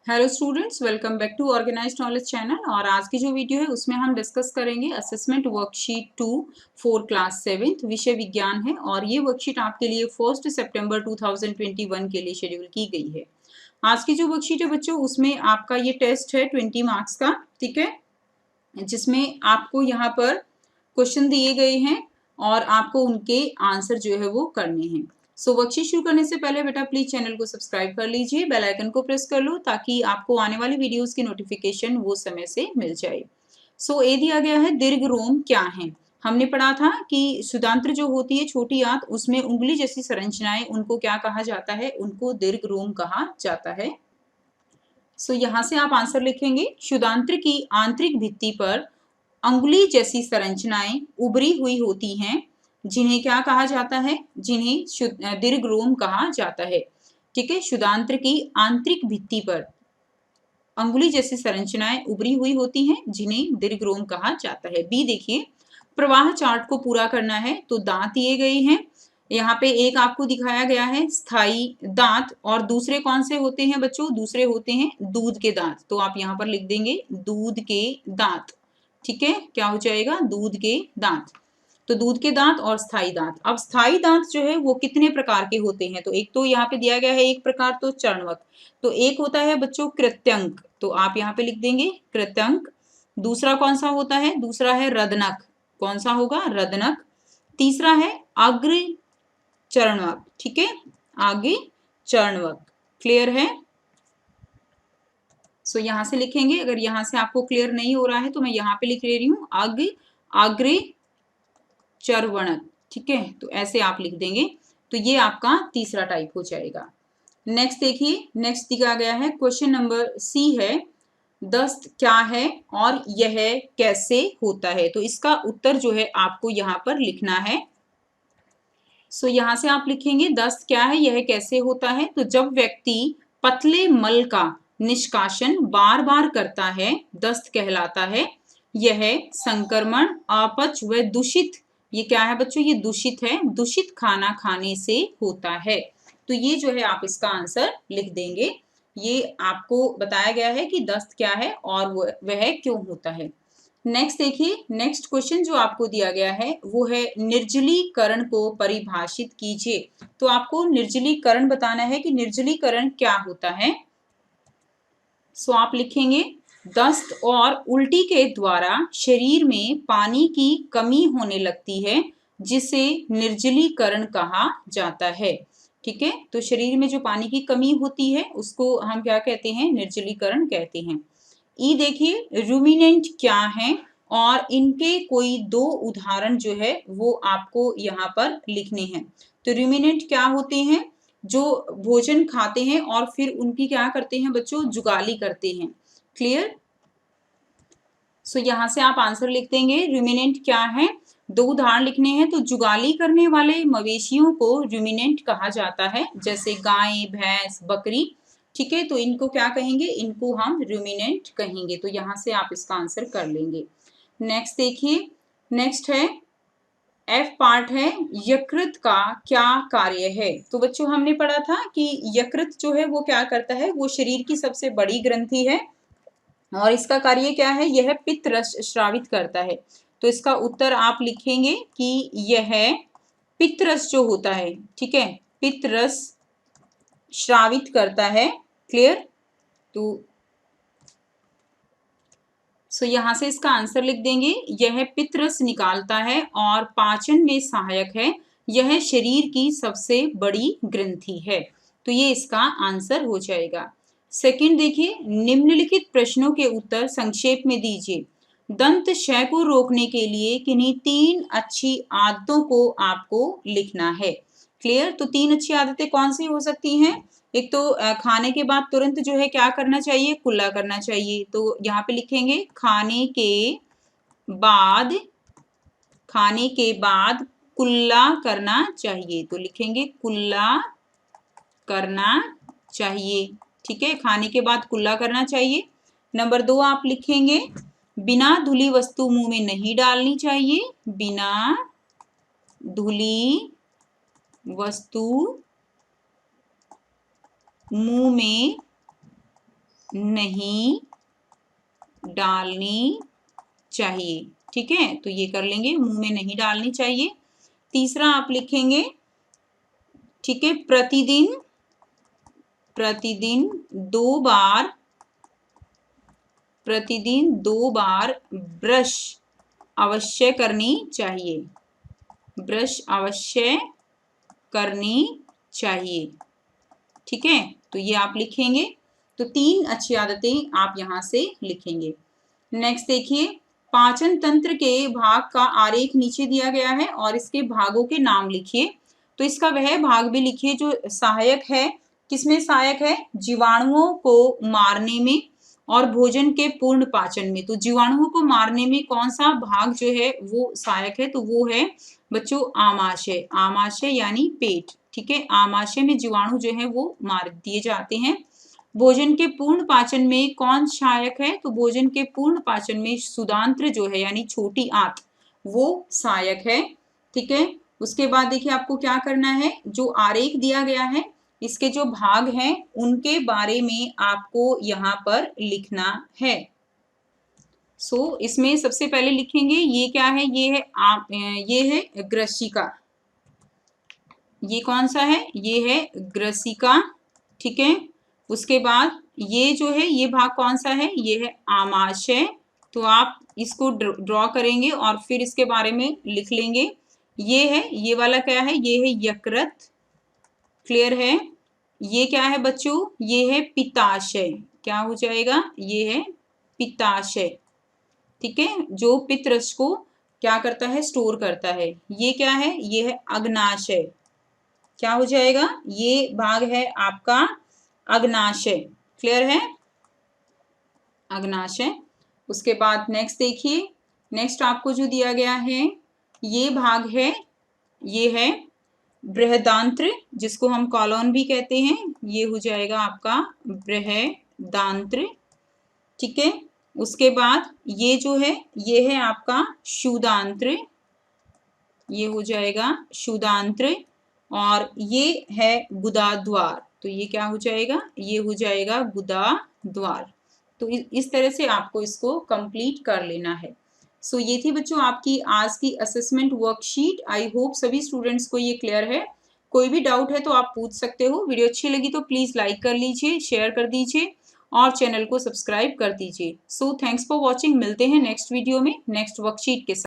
Hello students, welcome back to organised knowledge channel. और आज की जो वीडियो है उसमें हम डिस्कस करेंगे assessment worksheet 2 for class 7th विषय विज्ञान है। और ये वर्कशीट आपके लिए 1 सितंबर 2021 के लिए शेड्यूल की गई है। आज की जो वर्कशीट है बच्चों, उसमें आपका ये टेस्ट है 20 मार्क्स का, ठीक है, जिसमें आपको यहाँ पर क्वेश्चन दिए गए हैं और आपको उनके आंसर जो है वो करने हैं। सो वर्कशीट शुरू करने से पहले बेटा प्लीज चैनल को सब्सक्राइब कर लीजिए, बेल आइकन को प्रेस कर लो ताकि आपको आने वाली वीडियोस की नोटिफिकेशन वो समय से मिल जाए। सो ए दिया गया है, दीर्घ रोम क्या है। हमने पढ़ा था कि सुदांत्र जो होती है छोटी आंत, उसमें उंगली जैसी संरचनाएं, उनको क्या कहा जाता है, उनको दीर्घ रोम कहा जाता है। सो यहाँ से आप आंसर लिखेंगे, शुदांत्र की आंतरिक भित्ति पर अंगुली जैसी संरचनाएं उभरी हुई होती हैं, जिन्हें क्या कहा जाता है, जिन्हें दीर्घ रोम कहा जाता है। ठीक है, शुदांत्र की आंतरिक भित्ति पर अंगुली जैसी संरचनाएं उभरी हुई होती हैं, जिन्हें दीर्घ रोम कहा जाता है। बी देखिए, प्रवाह चार्ट को पूरा करना है तो दांत दिए गए हैं। यहाँ पे एक आपको दिखाया गया है स्थायी दांत, और दूसरे कौन से होते हैं बच्चों, दूसरे होते हैं दूध के दांत। तो आप यहाँ पर लिख देंगे दूध के दांत। ठीक है, क्या हो जाएगा, दूध के दांत। तो दूध के दांत और स्थायी दांत। अब स्थायी दांत जो है वो कितने प्रकार के होते हैं, तो एक तो यहाँ पे दिया गया है एक प्रकार तो चरणवक, तो एक होता है बच्चों कृत्यंक, तो आप यहाँ पे लिख देंगे कृत्यंक। दूसरा कौन सा होता है, दूसरा है रदनक, कौन सा होगा, रदनक। तीसरा है अग्र चरणवक, ठीक है, आगे चरणवक। क्लियर है। सो यहाँ से लिखेंगे, अगर यहाँ से आपको क्लियर नहीं हो रहा है तो मैं यहाँ पे लिख ले रही हूँ अग्र चरवणक। ठीक है, तो ऐसे आप लिख देंगे, तो ये आपका तीसरा टाइप हो जाएगा। नेक्स्ट देखिए, नेक्स्ट दिया गया है क्वेश्चन नंबर सी है, दस्त क्या है और यह कैसे होता है। तो इसका उत्तर जो है आपको यहाँ पर लिखना है। सो यहाँ से आप लिखेंगे दस्त क्या है, यह कैसे होता है। तो जब व्यक्ति पतले मल का निष्कासन बार बार करता है, दस्त कहलाता है। यह संक्रमण, अपच व दूषित, ये क्या है बच्चों, ये दूषित है, दूषित खाना खाने से होता है। तो ये जो है आप इसका आंसर लिख देंगे। ये आपको बताया गया है कि दस्त क्या है और वह क्यों होता है। नेक्स्ट देखिए, नेक्स्ट क्वेश्चन जो आपको दिया गया है वो है निर्जलीकरण को परिभाषित कीजिए। तो आपको निर्जलीकरण बताना है कि निर्जलीकरण क्या होता है। सो आप लिखेंगे दस्त और उल्टी के द्वारा शरीर में पानी की कमी होने लगती है, जिसे निर्जलीकरण कहा जाता है। ठीक है, तो शरीर में जो पानी की कमी होती है उसको हम क्या कहते हैं, निर्जलीकरण कहते हैं। ई देखिए, रूमिनेंट क्या है और इनके कोई दो उदाहरण जो है वो आपको यहाँ पर लिखने हैं। तो रूमिनेंट क्या होते हैं, जो भोजन खाते हैं और फिर उनकी क्या करते हैं बच्चों, जुगाली करते हैं। क्लियर। सो यहाँ से आप आंसर लिख देंगे रूमिनेंट क्या है, दो उदाहरण लिखने हैं। तो जुगाली करने वाले मवेशियों को रूमिनेंट कहा जाता है, जैसे गाय, भैंस, बकरी। ठीक है, तो इनको क्या कहेंगे, इनको हम रूमिनेंट कहेंगे। तो यहाँ से आप इसका आंसर कर लेंगे। नेक्स्ट देखिए, नेक्स्ट है एफ पार्ट है, यकृत का क्या कार्य है। तो बच्चों हमने पढ़ा था कि यकृत जो है वो क्या करता है, वो शरीर की सबसे बड़ी ग्रंथि है और इसका कार्य क्या है, यह पित्त रस स्रावित करता है। तो इसका उत्तर आप लिखेंगे कि यह पित्त रस जो होता है, ठीक है, पित्त रस स्रावित करता है। क्लियर। तो यहाँ से इसका आंसर लिख देंगे, यह पित्त रस निकालता है और पाचन में सहायक है। यह शरीर की सबसे बड़ी ग्रंथि है। तो ये इसका आंसर हो जाएगा। सेकंड देखिए, निम्नलिखित प्रश्नों के उत्तर संक्षेप में दीजिए। दंत क्षय को रोकने के लिए किन्हीं 3 अच्छी आदतों को आपको लिखना है। क्लियर। तो 3 अच्छी आदतें कौन सी हो सकती हैं। एक तो खाने के बाद तुरंत जो है क्या करना चाहिए, कुल्ला करना चाहिए। तो यहाँ पे लिखेंगे बाद खाने के बाद कुल्ला करना चाहिए। तो लिखेंगे कुल्ला करना चाहिए। ठीक है, खाने के बाद कुल्ला करना चाहिए। नंबर 2 आप लिखेंगे बिना धुली वस्तु मुंह में नहीं डालनी चाहिए। बिना धुली वस्तु मुंह में नहीं डालनी चाहिए। ठीक है, तो ये कर लेंगे, मुंह में नहीं डालनी चाहिए। तीसरा आप लिखेंगे, ठीक है, प्रतिदिन दो बार ब्रश अवश्य करनी चाहिए। ब्रश अवश्य करनी चाहिए। ठीक है, तो ये आप लिखेंगे। तो 3 अच्छी आदतें आप यहां से लिखेंगे। नेक्स्ट देखिए, पाचन तंत्र के भाग का आरेख नीचे दिया गया है और इसके भागों के नाम लिखिए। तो इसका वह भाग भी लिखिए जो सहायक है। किसमें सहायक है? जीवाणुओं को मारने में और भोजन के पूर्ण पाचन में। तो जीवाणुओं को मारने में कौन सा भाग जो है वो सहायक है? तो वो है बच्चों आमाशय। आमाशय यानी पेट। ठीक है, आमाशय में जीवाणु जो है वो मार दिए जाते हैं। भोजन के पूर्ण पाचन में कौन सहायक है? तो भोजन के पूर्ण पाचन में सुदांत्र जो है यानी छोटी आंत वो सहायक है। ठीक है, उसके बाद देखिए आपको क्या करना है, जो आरेख दिया गया है इसके जो भाग हैं उनके बारे में आपको यहाँ पर लिखना है। इसमें सबसे पहले लिखेंगे ये क्या है, ये है ग्रसिका। ये कौन सा है? ये है ग्रसिका। ठीक है, उसके बाद ये जो है ये भाग कौन सा है? ये है आमाशय। तो आप इसको ड्रॉ करेंगे और फिर इसके बारे में लिख लेंगे। ये है, ये वाला क्या है? ये है यकृत। क्लियर है? ये क्या है बच्चों? ये है पित्ताशय। क्या हो जाएगा? ये है पित्ताशय। ठीक है, जो पित्त रस को क्या करता है? स्टोर करता है। ये क्या है? ये है अग्नाशय। क्या हो जाएगा? ये भाग है आपका अग्नाशय। क्लियर है? अग्नाशय। उसके बाद नेक्स्ट देखिए, नेक्स्ट आपको जो दिया गया है ये भाग है, ये है बृहदांत्र, जिसको हम कॉलोन भी कहते हैं। ये हो जाएगा आपका बृहदांत्र। ठीक है, उसके बाद ये जो है ये है आपका क्षुदांत्र। ये हो जाएगा क्षुदांत्र। और ये है गुदाद्वार। तो ये क्या हो जाएगा? ये हो जाएगा गुदाद्वार। तो इस तरह से आपको इसको कंप्लीट कर लेना है। ये थी बच्चों आपकी आज की असेसमेंट वर्कशीट। आई होप सभी स्टूडेंट्स को ये क्लियर है। कोई भी डाउट है तो आप पूछ सकते हो। वीडियो अच्छी लगी तो प्लीज लाइक कर लीजिए, शेयर कर दीजिए और चैनल को सब्सक्राइब कर दीजिए। Thanks for watching. मिलते हैं नेक्स्ट वीडियो में नेक्स्ट वर्कशीट के साथ।